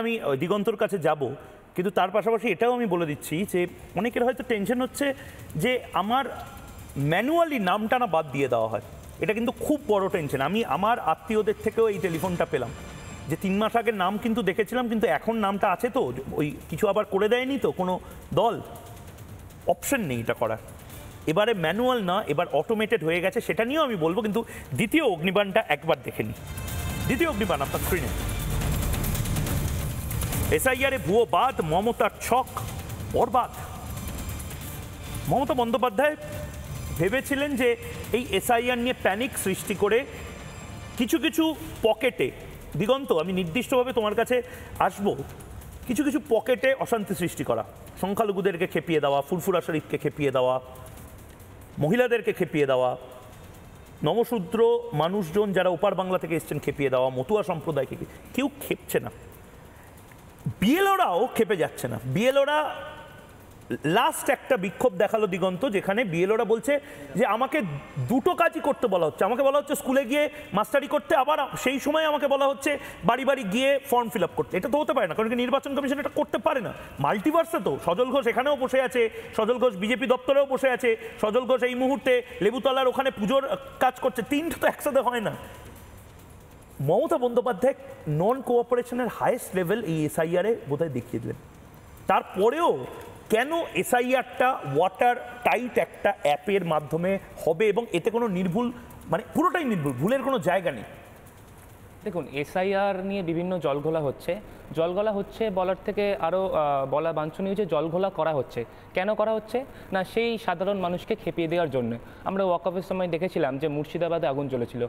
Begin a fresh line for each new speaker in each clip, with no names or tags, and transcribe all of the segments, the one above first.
আমি দিগন্তর কাছে যাব, কিন্তু তার পাশাপাশি এটাও আমি বলে দিচ্ছি যে অনেকের হয়তো টেনশন হচ্ছে যে আমার ম্যানুয়ালি নামটা না বাদ দিয়ে দেওয়া হয়। এটা কিন্তু খুব বড় টেনশন। আমি আমার আত্মীয়দের থেকেও এই টেলিফোনটা পেলাম যে 3 মাস আগের নাম কিন্তু দেখেছিলাম, কিন্তু এখন নামটা আছে তো, ওই কিছু আবার করে দেয়নি তো কোনো দল, অপশন নেই এটা করার। এবারে ম্যানুয়াল না, এবার অটোমেটেড হয়ে গেছে, সেটা নিয়েও আমি বলবো। কিন্তু দ্বিতীয় অগ্নিবাণটা একবার দেখে নিই। দ্বিতীয় অগ্নিবাণ আপনার স্ক্রিনে। এসআইআরে ভুয়ো বাদ, মমতার ছক বরবাদ। মমতা বন্দ্যোপাধ্যায় ভেবেছিলেন যে এই এসআইআর নিয়ে প্যানিক সৃষ্টি করে কিছু কিছু পকেটে, দিগন্ত আমি নির্দিষ্টভাবে তোমার কাছে আসবো, কিছু কিছু পকেটে অশান্তি সৃষ্টি করা, সংখ্যালঘুদেরকে খেপিয়ে দেওয়া, ফুরফুরা শরীফকে খেপিয়ে দেওয়া, মহিলাদেরকে খেপিয়ে দেওয়া, নমশূদ্র মানুষজন যারা ওপার বাংলা থেকে এসছেন খেপিয়ে দেওয়া, মতুয়া সম্প্রদায়কে কেউ খেপছে না। বিএলওরাও খেপে যাচ্ছে না। বিএলওরা লাস্ট একটা বিক্ষোভ দেখালো দিগন্ত, যেখানে বিএলওরা বলছে যে আমাকে দুটো কাজই করতে বলা হচ্ছে। আমাকে বলা হচ্ছে স্কুলে গিয়ে মাস্টারি করতে, আবার সেই সময় আমাকে বলা হচ্ছে বাড়ি বাড়ি গিয়ে ফর্ম ফিল আপ করতে। এটা তো হতে পারে না, কারণ কি নির্বাচন কমিশন এটা করতে পারে না। মাল্টিভার্সে তো সজল ঘোষ এখানেও বসে আছে, সজল ঘোষ বিজেপি দপ্তরেও বসে আছে, সজল ঘোষ এই মুহূর্তে লেবুতলার ওখানে পুজোর কাজ করছে। তিনটা তো একসাথে হয় না। মমতা বন্দ্যোপাধ্যায় নন কোঅপারেশনের হাইয়েস্ট লেভেল এই এসআইআরে বোধহয় দেখিয়ে দিলেন। তারপরেও কেন এসআইআরটা ওয়াটার টাইট একটা অ্যাপের মাধ্যমে হবে এবং এতে কোনো নির্ভুল, মানে পুরোটাই নির্ভুল, ভুলের কোনো জায়গা নেই?
দেখুন, এসআইআর নিয়ে বিভিন্ন জলঘোলা হচ্ছে বলার থেকে আরও বলা বাঞ্ছনীয় যে জলঘোলা করা হচ্ছে। কেন করা হচ্ছে না, সেই সাধারণ মানুষকে খেপিয়ে দেওয়ার জন্য। আমরা ওয়াকআপের সময় দেখেছিলাম যে মুর্শিদাবাদে আগুন জ্বলেছিল,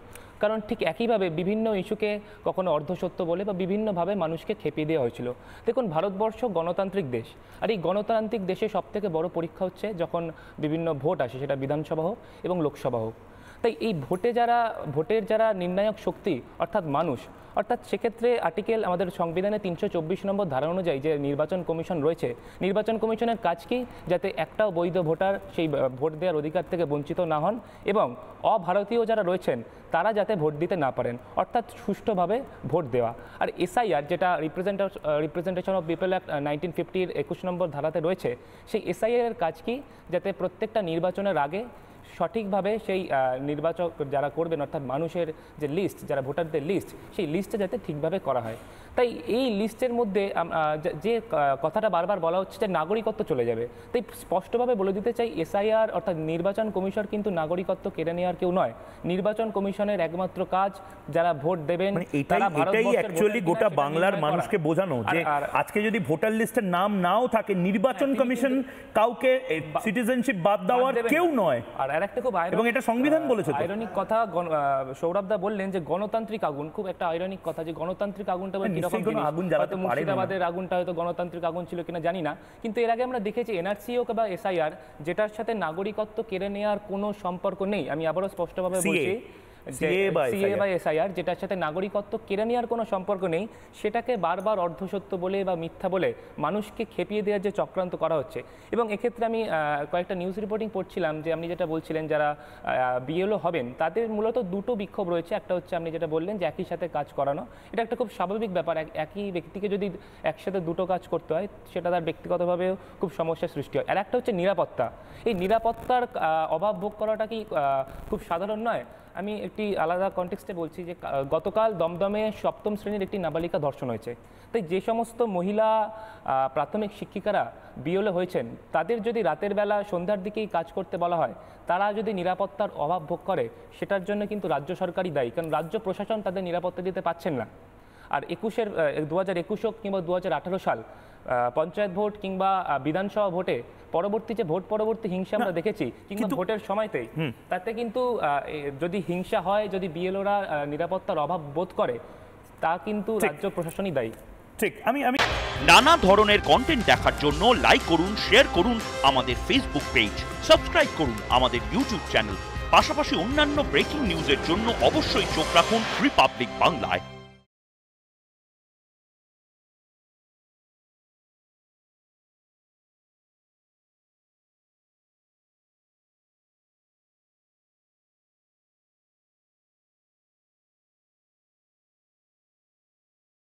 কারণ ঠিক একইভাবে বিভিন্ন ইস্যুকে কখনো অর্ধসত্য বলে বা বিভিন্নভাবে মানুষকে খেপিয়ে দেওয়া হয়েছিল। দেখুন, ভারতবর্ষ গণতান্ত্রিক দেশ, আর এই গণতান্ত্রিক দেশে সবথেকে বড় পরীক্ষা হচ্ছে যখন বিভিন্ন ভোট আসে, সেটা বিধানসভা হোক এবং লোকসভা হোক। তাই এই ভোটের যারা নির্ণায়ক শক্তি অর্থাৎ মানুষ, অর্থাৎ সেক্ষেত্রে আর্টিকেল আমাদের সংবিধানে 324 নম্বর ধারা অনুযায়ী যে নির্বাচন কমিশন রয়েছে, নির্বাচন কমিশনের কাজ কি, যাতে একটাও বৈধ ভোটার সেই ভোট দেওয়ার অধিকার থেকে বঞ্চিত না হন এবং অভারতীয় যারা রয়েছেন তারা যাতে ভোট দিতে না পারেন, অর্থাৎ সুষ্ঠুভাবে ভোট দেওয়া। আর এসআইআর যেটা রিপ্রেজেন্টেশন অফ পিপল অ্যাক্ট 1950 21 নম্বর ধারাতে রয়েছে, সেই এসআইআর কাজ কি, যাতে প্রত্যেকটা নির্বাচনের আগে সঠিকভাবে সেই নির্বাচক যারা করবেন অর্থাৎ মানুষের যে লিস্ট, যারা ভোটারদের লিস্ট, সেই লিস্টে যাতে ঠিকভাবে করা হয়। তাই এই লিস্টের মধ্যে যে কথাটা বারবার বলা হচ্ছে যে নাগরিকত্ব চলে যাবে, তাই স্পষ্টভাবে বলে দিতে চাই এসআইআর অর্থাৎ নির্বাচন কমিশন কিন্তু নাগরিকত্ব কেড়ে নেওয়ার কেউ নয়। নির্বাচন কমিশনের একমাত্র কাজ যারা ভোট দেবেন,
এটাই অ্যাকচুয়ালি গোটা বাংলার মানুষকে বোঝানো যে আজকে যদি ভোটার লিস্টের নাম নাও থাকে, নির্বাচন কমিশন কাউকে সিটিজেনশিপ বাদ দেওয়ার কেউ নয়।
আর একটা খুব
এবং এটা সংবিধান বলেছে।
আইরনিক কথা সৌরভদা বললেন যে গণতান্ত্রিক আগুন, খুব একটা আইরনিক কথা যে গণতান্ত্রিক আগুনটা মুর্শিদাবাদের আগুনটা হয়তো গণতান্ত্রিক আগুন ছিল কিনা জানি না, কিন্তু এর আগে আমরা দেখেছি এনআরসি হোক বা এসআইআর, যেটার সাথে নাগরিকত্ব কেড়ে নেওয়ার কোনো সম্পর্ক নেই। আমি আবারও স্পষ্টভাবে বলছি, সিএ বা এসআইআর যেটার সাথে নাগরিকত্ব কেড়ে নেওয়ার কোনো সম্পর্ক নেই, সেটাকে বারবার অর্ধসত্য বলে বা মিথ্যা বলে মানুষকে খেপিয়ে দেওয়ার যে চক্রান্ত করা হচ্ছে। এবং এক্ষেত্রে আমি কয়েকটা নিউজ রিপোর্টিং পড়ছিলাম যে আপনি যেটা বলছিলেন যারা বিএলও হবেন তাদের মূলত দুটো বিক্ষোভ রয়েছে। একটা হচ্ছে আপনি যেটা বললেন যে একই সাথে কাজ করানো, এটা একটা খুব স্বাভাবিক ব্যাপার। একই ব্যক্তিকে যদি একসাথে দুটো কাজ করতে হয়, সেটা তার ব্যক্তিগতভাবেও খুব সমস্যার সৃষ্টি হয়। আর একটা হচ্ছে নিরাপত্তা। এই নিরাপত্তার অভাব ভোগ করাটা কি খুব সাধারণ নয়? আমি একটি আলাদা কনটেক্সটে বলছি যে গতকাল দমদমে 7ম শ্রেণীর একটি নাবালিকা ধর্ষণ হয়েছে। তাই যে সমস্ত মহিলা প্রাথমিক শিক্ষিকারা বিএলও হয়েছেন, তাদের যদি রাতের বেলা সন্ধ্যার দিকেই কাজ করতে বলা হয়, তারা যদি নিরাপত্তার অভাব ভোগ করে, সেটার জন্য কিন্তু রাজ্য সরকারই দায়ী, কারণ রাজ্য প্রশাসন তাদের নিরাপত্তা দিতে পারছেন না। আর 2021 হোক কিংবা 2018 সাল পঞ্চায়েত ভোট কিংবা বিধানসভা ভোটে পরবর্তী যে ভোট পরবর্তী হিংসা আমরা দেখেছি, কিংবা ভোটের সময়তেই, তাতে কিন্তু যদি হিংসা হয়, যদি বিএলওরা নিরাপত্তার অভাব বোধ করে, তা কিন্তু রাজ্য প্রশাসনই দায়ী।
ঠিক। আমি নানা ধরনের কন্টেন্ট দেখার জন্য লাইক করুন, শেয়ার করুন আমাদের ফেসবুক পেজ, সাবস্ক্রাইব করুন আমাদের ইউটিউব চ্যানেল। পাশাপাশি অন্যান্য ব্রেকিং নিউজের জন্য অবশ্যই চোখ রাখুন রিপাবলিক বাংলায়।